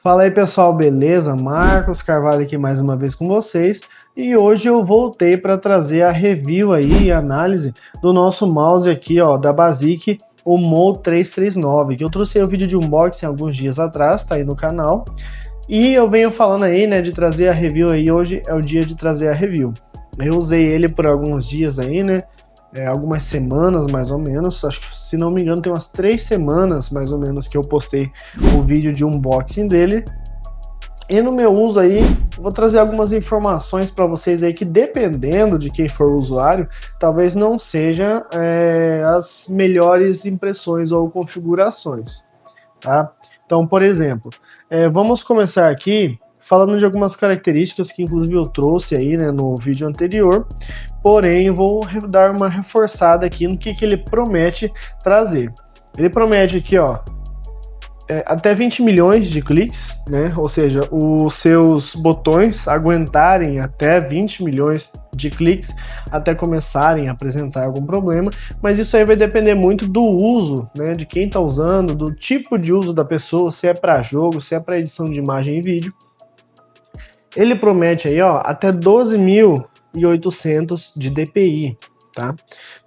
Fala aí pessoal, beleza? Marcos Carvalho aqui mais uma vez com vocês e hoje eu voltei para trazer a review aí e análise do nosso mouse aqui, ó, da Basic, o Mo339, que eu trouxe o vídeo de unboxing alguns dias atrás, tá aí no canal, e eu venho falando aí, né, de trazer a review aí, hoje é o dia de trazer a review. Eu usei ele por alguns dias aí, né, algumas semanas mais ou menos, acho que se não me engano tem umas 3 semanas mais ou menos que eu postei o vídeo de unboxing dele. E no meu uso aí, vou trazer algumas informações para vocês aí que, dependendo de quem for o usuário, talvez não seja as melhores impressões ou configurações, tá? Então, por exemplo, vamos começar aqui falando de algumas características que inclusive eu trouxe aí, né, no vídeo anterior, porém vou dar uma reforçada aqui no que ele promete trazer. Ele promete aqui, ó, até 20 milhões de cliques, né? Ou seja, os seus botões aguentarem até 20 milhões de cliques até começarem a apresentar algum problema, mas isso aí vai depender muito do uso, né? De quem está usando, do tipo de uso da pessoa, se é para jogo, se é para edição de imagem e vídeo. Ele promete aí, ó, até 12.800 de DPI, tá?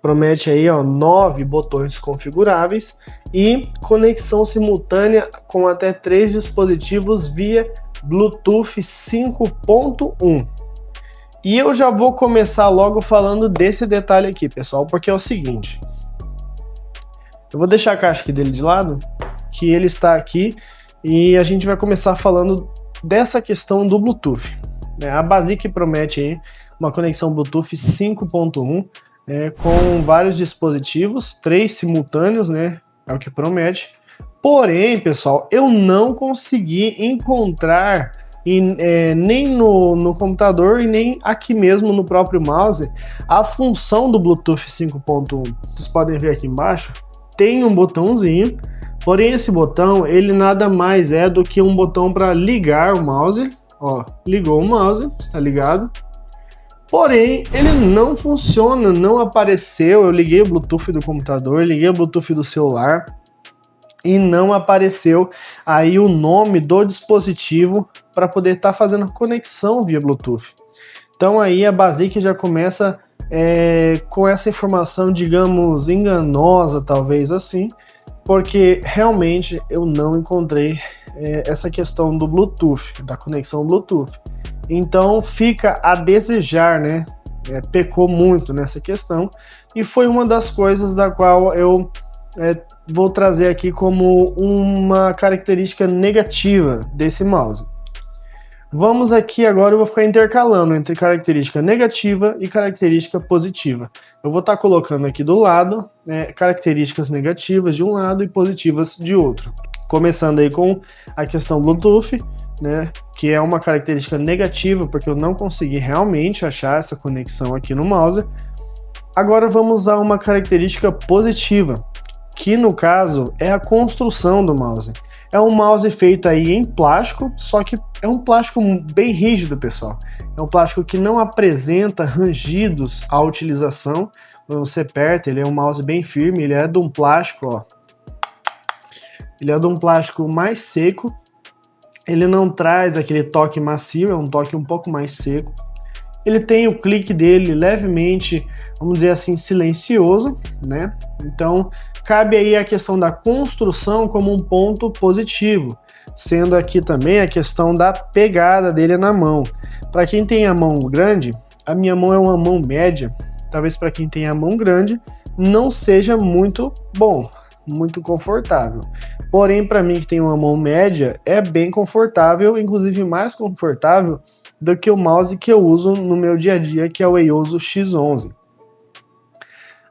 Promete aí, ó, 9 botões configuráveis e conexão simultânea com até 3 dispositivos via Bluetooth 5.1. E eu já vou começar logo falando desse detalhe aqui, pessoal, porque é o seguinte. Eu vou deixar a caixa aqui dele de lado, que ele está aqui, e a gente vai começar falando dessa questão do Bluetooth. A Basic promete aí uma conexão Bluetooth 5.1 com vários dispositivos, 3 simultâneos, né? É o que promete. Porém, pessoal, eu não consegui encontrar nem no computador e nem aqui mesmo no próprio mouse a função do Bluetooth 5.1. Vocês podem ver aqui embaixo, tem um botãozinho. Porém, esse botão, ele nada mais é do que um botão para ligar o mouse. Ó, ligou o mouse, está ligado. Porém, ele não funciona, não apareceu. Eu liguei o Bluetooth do computador, liguei o Bluetooth do celular e não apareceu aí o nome do dispositivo para poder estar fazendo conexão via Bluetooth. Então aí a Basic já começa com essa informação, digamos, enganosa, talvez assim, porque realmente eu não encontrei essa questão do Bluetooth, da conexão Bluetooth. Então fica a desejar, né? Pecou muito nessa questão e foi uma das coisas da qual eu vou trazer aqui como uma característica negativa desse mouse. Vamos aqui agora, eu vou ficar intercalando entre característica negativa e característica positiva. Eu vou estar colocando aqui do lado características negativas de um lado e positivas de outro. Começando aí com a questão Bluetooth, né, que é uma característica negativa porque eu não consegui realmente achar essa conexão aqui no mouse. Agora vamos a uma característica positiva, que no caso é a construção do mouse. É um mouse feito aí em plástico, só que é um plástico bem rígido, pessoal. É um plástico que não apresenta rangidos à utilização. Quando você aperta, ele é um mouse bem firme, ele é de um plástico, ó. Ele é de um plástico mais seco. Ele não traz aquele toque macio, é um toque um pouco mais seco. Ele tem o clique dele levemente, vamos dizer assim, silencioso, né? Então, cabe aí a questão da construção como um ponto positivo, sendo aqui também a questão da pegada dele na mão. Para quem tem a mão grande, a minha mão é uma mão média, talvez para quem tem a mão grande não seja muito bom, muito confortável. Porém, para mim que tem uma mão média, é bem confortável, inclusive mais confortável do que o mouse que eu uso no meu dia a dia, que é o Eioso X11.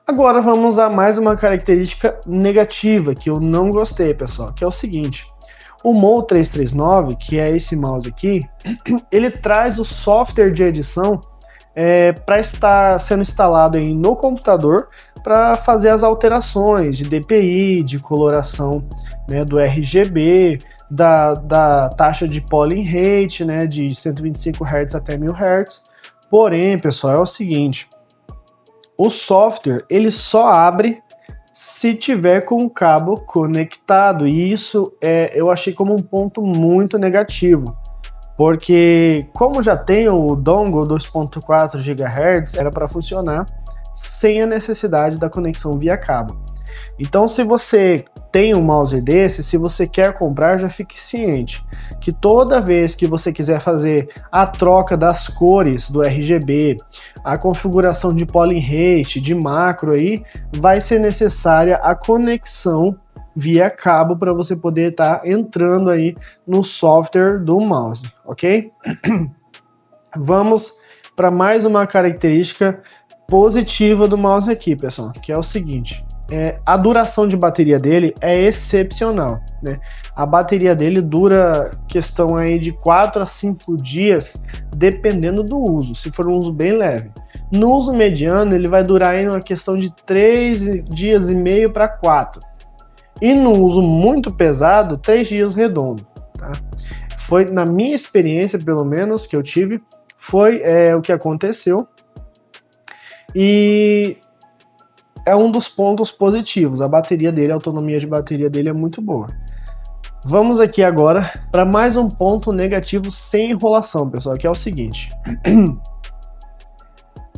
Agora vamos a mais uma característica negativa que eu não gostei, pessoal, que é o seguinte. O Mo339, que é esse mouse aqui, ele traz o software de edição para estar sendo instalado aí no computador para fazer as alterações de DPI, de coloração, né, do RGB, da taxa de polling rate, né, de 125 Hz até 1000 Hz. Porém, pessoal, é o seguinte, o software ele só abre se tiver com o cabo conectado. E isso eu achei como um ponto muito negativo, porque como já tem o dongle 2.4 GHz, era para funcionar sem a necessidade da conexão via cabo. Então, se você tem um mouse desse, se você quer comprar, já fique ciente que toda vez que você quiser fazer a troca das cores do RGB, a configuração de polling rate, de macro aí, vai ser necessária a conexão via cabo para você poder estar entrando aí no software do mouse, ok? Vamos para mais uma característica positiva do mouse aqui, pessoal, que é o seguinte: a duração de bateria dele é excepcional, né? A bateria dele dura questão aí de 4 a 5 dias, dependendo do uso, se for um uso bem leve. No uso mediano, ele vai durar aí uma questão de 3 dias e meio para 4. E no uso muito pesado, 3 dias redondo, tá? Foi, na minha experiência, pelo menos, que eu tive, foi o que aconteceu. E é um dos pontos positivos. A bateria dele, a autonomia de bateria dele é muito boa. Vamos aqui agora para mais um ponto negativo sem enrolação, pessoal, que é o seguinte.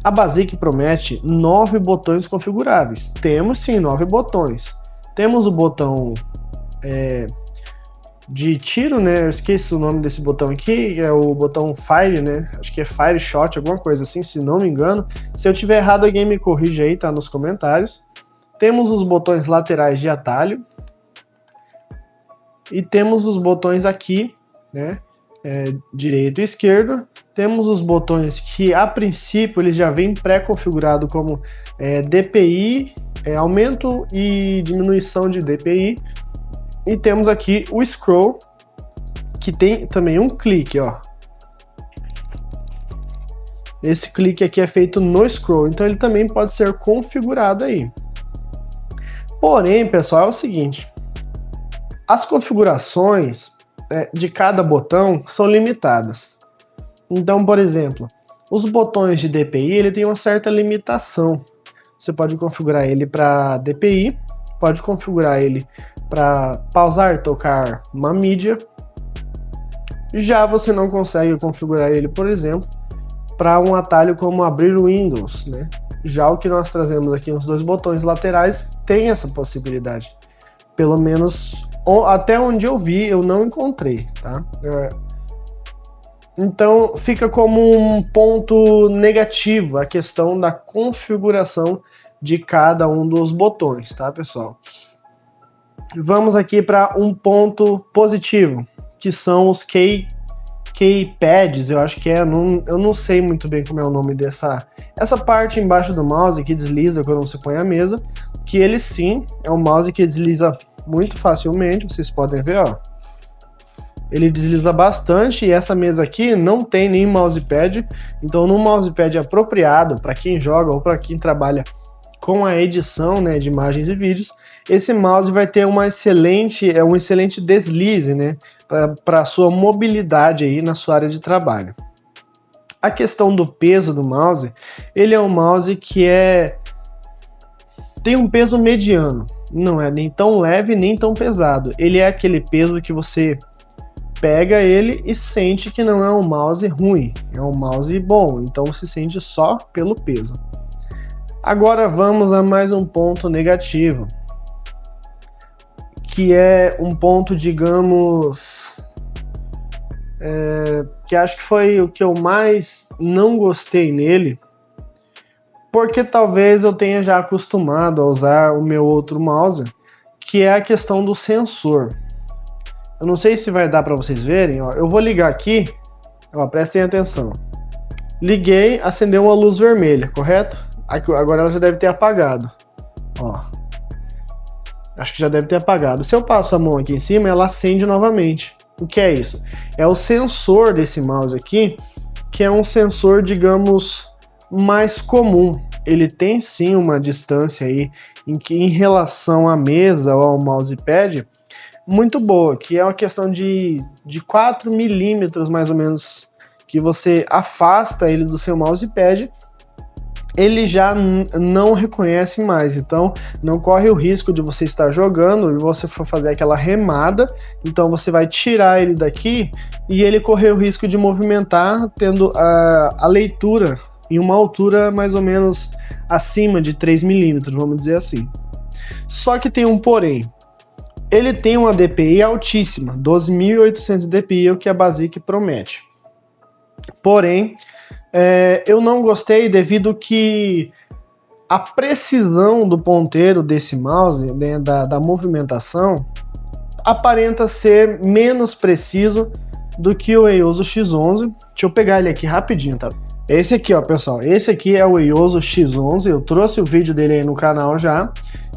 A Basic promete 9 botões configuráveis. Temos sim 9 botões. Temos o botão de tiro, né? Eu esqueci o nome desse botão aqui, é o botão Fire, né? Acho que é Fire Shot, alguma coisa assim, se não me engano. Se eu tiver errado, alguém me corrige aí, tá nos comentários. Temos os botões laterais de atalho. E temos os botões aqui, né? Direito e esquerdo. Temos os botões que, a princípio, eles já vêm pré-configurado como DPI, aumento e diminuição de DPI. E temos aqui o scroll, que tem também um clique, ó. Esse clique aqui é feito no scroll, então ele também pode ser configurado aí. Porém, pessoal, é o seguinte: as configurações de cada botão são limitadas. Então, por exemplo, os botões de DPI, ele tem uma certa limitação. Você pode configurar ele para DPI, pode configurar ele para pausar, tocar uma mídia. Já você não consegue configurar ele, por exemplo, para um atalho como abrir o Windows, né? Já o que nós trazemos aqui nos 2 botões laterais tem essa possibilidade. Pelo menos até onde eu vi, eu não encontrei, tá? Então fica como um ponto negativo a questão da configuração de cada um dos botões, tá, pessoal? Vamos aqui para um ponto positivo, que são os keypads, eu acho que eu não sei muito bem como é o nome essa parte embaixo do mouse que desliza quando você põe a mesa, que ele sim é um mouse que desliza muito facilmente, vocês podem ver, ó. Ele desliza bastante e essa mesa aqui não tem nem mousepad, então no mousepad apropriado para quem joga ou para quem trabalha com a edição, né, de imagens e vídeos, esse mouse vai ter um excelente deslize, né, para a sua mobilidade aí na sua área de trabalho. A questão do peso do mouse, ele é um mouse que tem um peso mediano, não é nem tão leve nem tão pesado. Ele é aquele peso que você pega ele e sente que não é um mouse ruim, é um mouse bom, então se sente só pelo peso. Agora vamos a mais um ponto negativo, que é um ponto, digamos, que acho que foi o que eu mais não gostei nele, porque talvez eu tenha já acostumado a usar o meu outro mouse, que é a questão do sensor. Eu não sei se vai dar para vocês verem, ó. Eu vou ligar aqui, ó, prestem atenção. Liguei, acendeu uma luz vermelha, correto? Agora ela já deve ter apagado, ó. Acho que já deve ter apagado. Se eu passo a mão aqui em cima, ela acende novamente. O que é isso? É o sensor desse mouse aqui, que é um sensor, digamos, mais comum. Ele tem sim uma distância aí em relação à mesa ou ao mousepad muito boa, que é uma questão de 4 milímetros mais ou menos, que você afasta ele do seu mousepad ele já não reconhece mais, então não corre o risco de você estar jogando e você for fazer aquela remada, então você vai tirar ele daqui e ele correr o risco de movimentar, tendo a leitura em uma altura mais ou menos acima de 3 milímetros, vamos dizer assim. Só que tem um porém, ele tem uma DPI altíssima, 12.800 DPI, o que a Basic promete. Porém, eu não gostei devido que a precisão do ponteiro desse mouse, né, da movimentação, aparenta ser menos preciso do que o EOSO X11. Deixa eu pegar ele aqui rapidinho, tá? Esse aqui, ó, pessoal, esse aqui é o EOSO X11, eu trouxe o vídeo dele aí no canal já,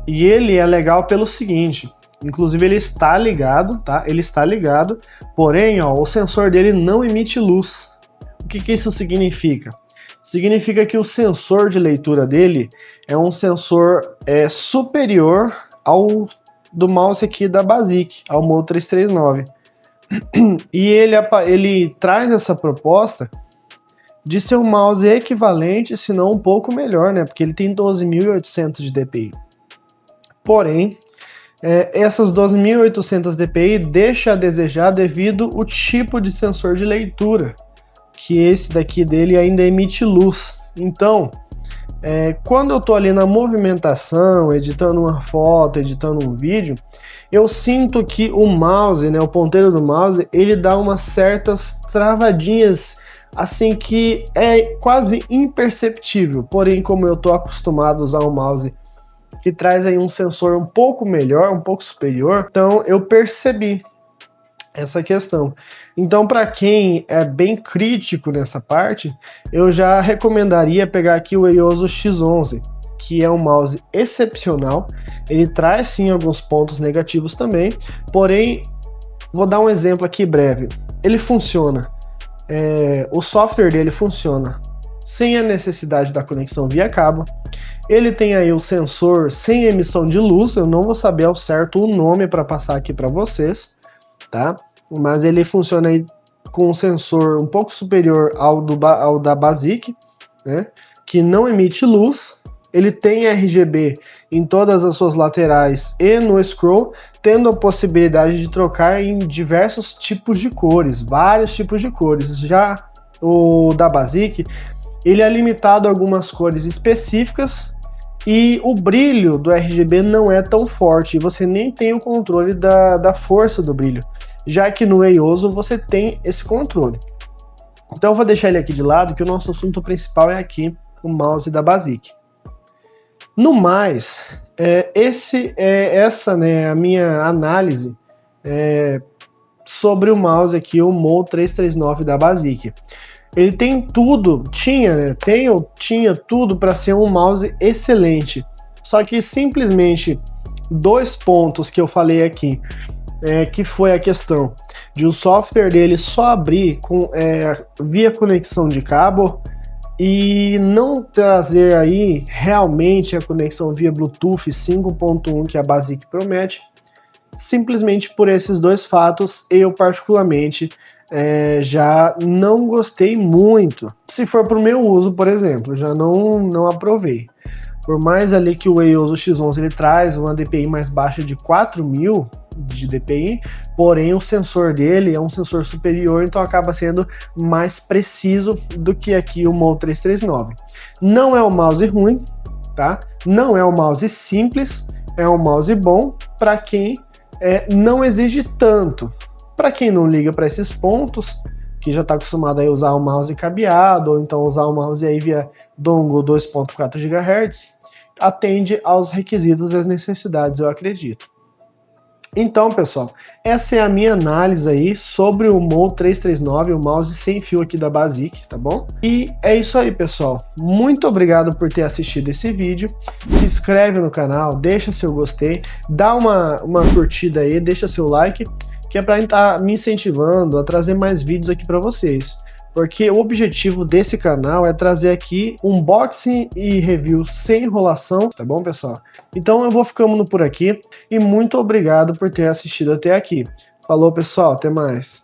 e ele é legal pelo seguinte, inclusive ele está ligado, tá? Ele está ligado, porém, ó, o sensor dele não emite luz. O que isso significa? Significa que o sensor de leitura dele é um sensor superior ao do mouse aqui da Basic, ao Mo 339. E ele traz essa proposta de ser um mouse equivalente, se não um pouco melhor, né? Porque ele tem 12.800 de DPI. Porém, essas 12.800 DPI deixa a desejar devido ao tipo de sensor de leitura, que esse daqui dele ainda emite luz. Então, quando eu tô ali na movimentação, editando uma foto, editando um vídeo, eu sinto que o mouse, né, o ponteiro do mouse, ele dá umas certas travadinhas, assim, que é quase imperceptível. Porém, como eu tô acostumado a usar um mouse que traz aí um sensor um pouco melhor, um pouco superior, então eu percebi essa questão. Então, para quem é bem crítico nessa parte, eu já recomendaria pegar aqui o EOSO X11, que é um mouse excepcional. Ele traz sim alguns pontos negativos também, porém, vou dar um exemplo aqui breve. Ele funciona, o software dele funciona sem a necessidade da conexão via cabo. Ele tem aí o sensor sem emissão de luz, eu não vou saber ao certo o nome para passar aqui para vocês, tá? Mas ele funciona aí com um sensor um pouco superior ao da Basic, né? Que não emite luz. Ele tem RGB em todas as suas laterais e no scroll, tendo a possibilidade de trocar em diversos tipos de cores, vários tipos de cores. Já o da Basic, ele é limitado a algumas cores específicas e o brilho do RGB não é tão forte, você nem tem o controle da força do brilho, já que no EOSO você tem esse controle. Então eu vou deixar ele aqui de lado, que o nosso assunto principal é aqui o mouse da Basic. No mais, essa, né, a minha análise sobre o mouse aqui, o Mo 339 da Basic. Ele tem tudo, tinha tudo para ser um mouse excelente, só que simplesmente dois pontos que eu falei aqui, que foi a questão de o software dele só abrir via conexão de cabo e não trazer aí realmente a conexão via Bluetooth 5.1 que a Basic promete. Simplesmente por esses dois fatos, eu particularmente já não gostei muito. Se for para o meu uso, por exemplo, já não aprovei. Por mais ali que o EOSO X11 ele traz uma DPI mais baixa de 4.000 de DPI, porém o sensor dele é um sensor superior, então acaba sendo mais preciso do que aqui o Mo 339. Não é um mouse ruim, tá? Não é um mouse simples, é um mouse bom para quem não exige tanto. Para quem não liga para esses pontos, que já está acostumado a usar o mouse cabeado, ou então usar o mouse aí via dongle 2.4 GHz, atende aos requisitos e às necessidades, eu acredito. Então, pessoal, essa é a minha análise aí sobre o Mo 339, o mouse sem fio aqui da Basic, tá bom? E é isso aí, pessoal. Muito obrigado por ter assistido esse vídeo. Se inscreve no canal, deixa seu gostei, dá uma curtida aí, deixa seu like, que é para estar me incentivando a trazer mais vídeos aqui para vocês. Porque o objetivo desse canal é trazer aqui unboxing e review sem enrolação, tá bom, pessoal? Então eu vou ficando por aqui e muito obrigado por ter assistido até aqui. Falou, pessoal, até mais.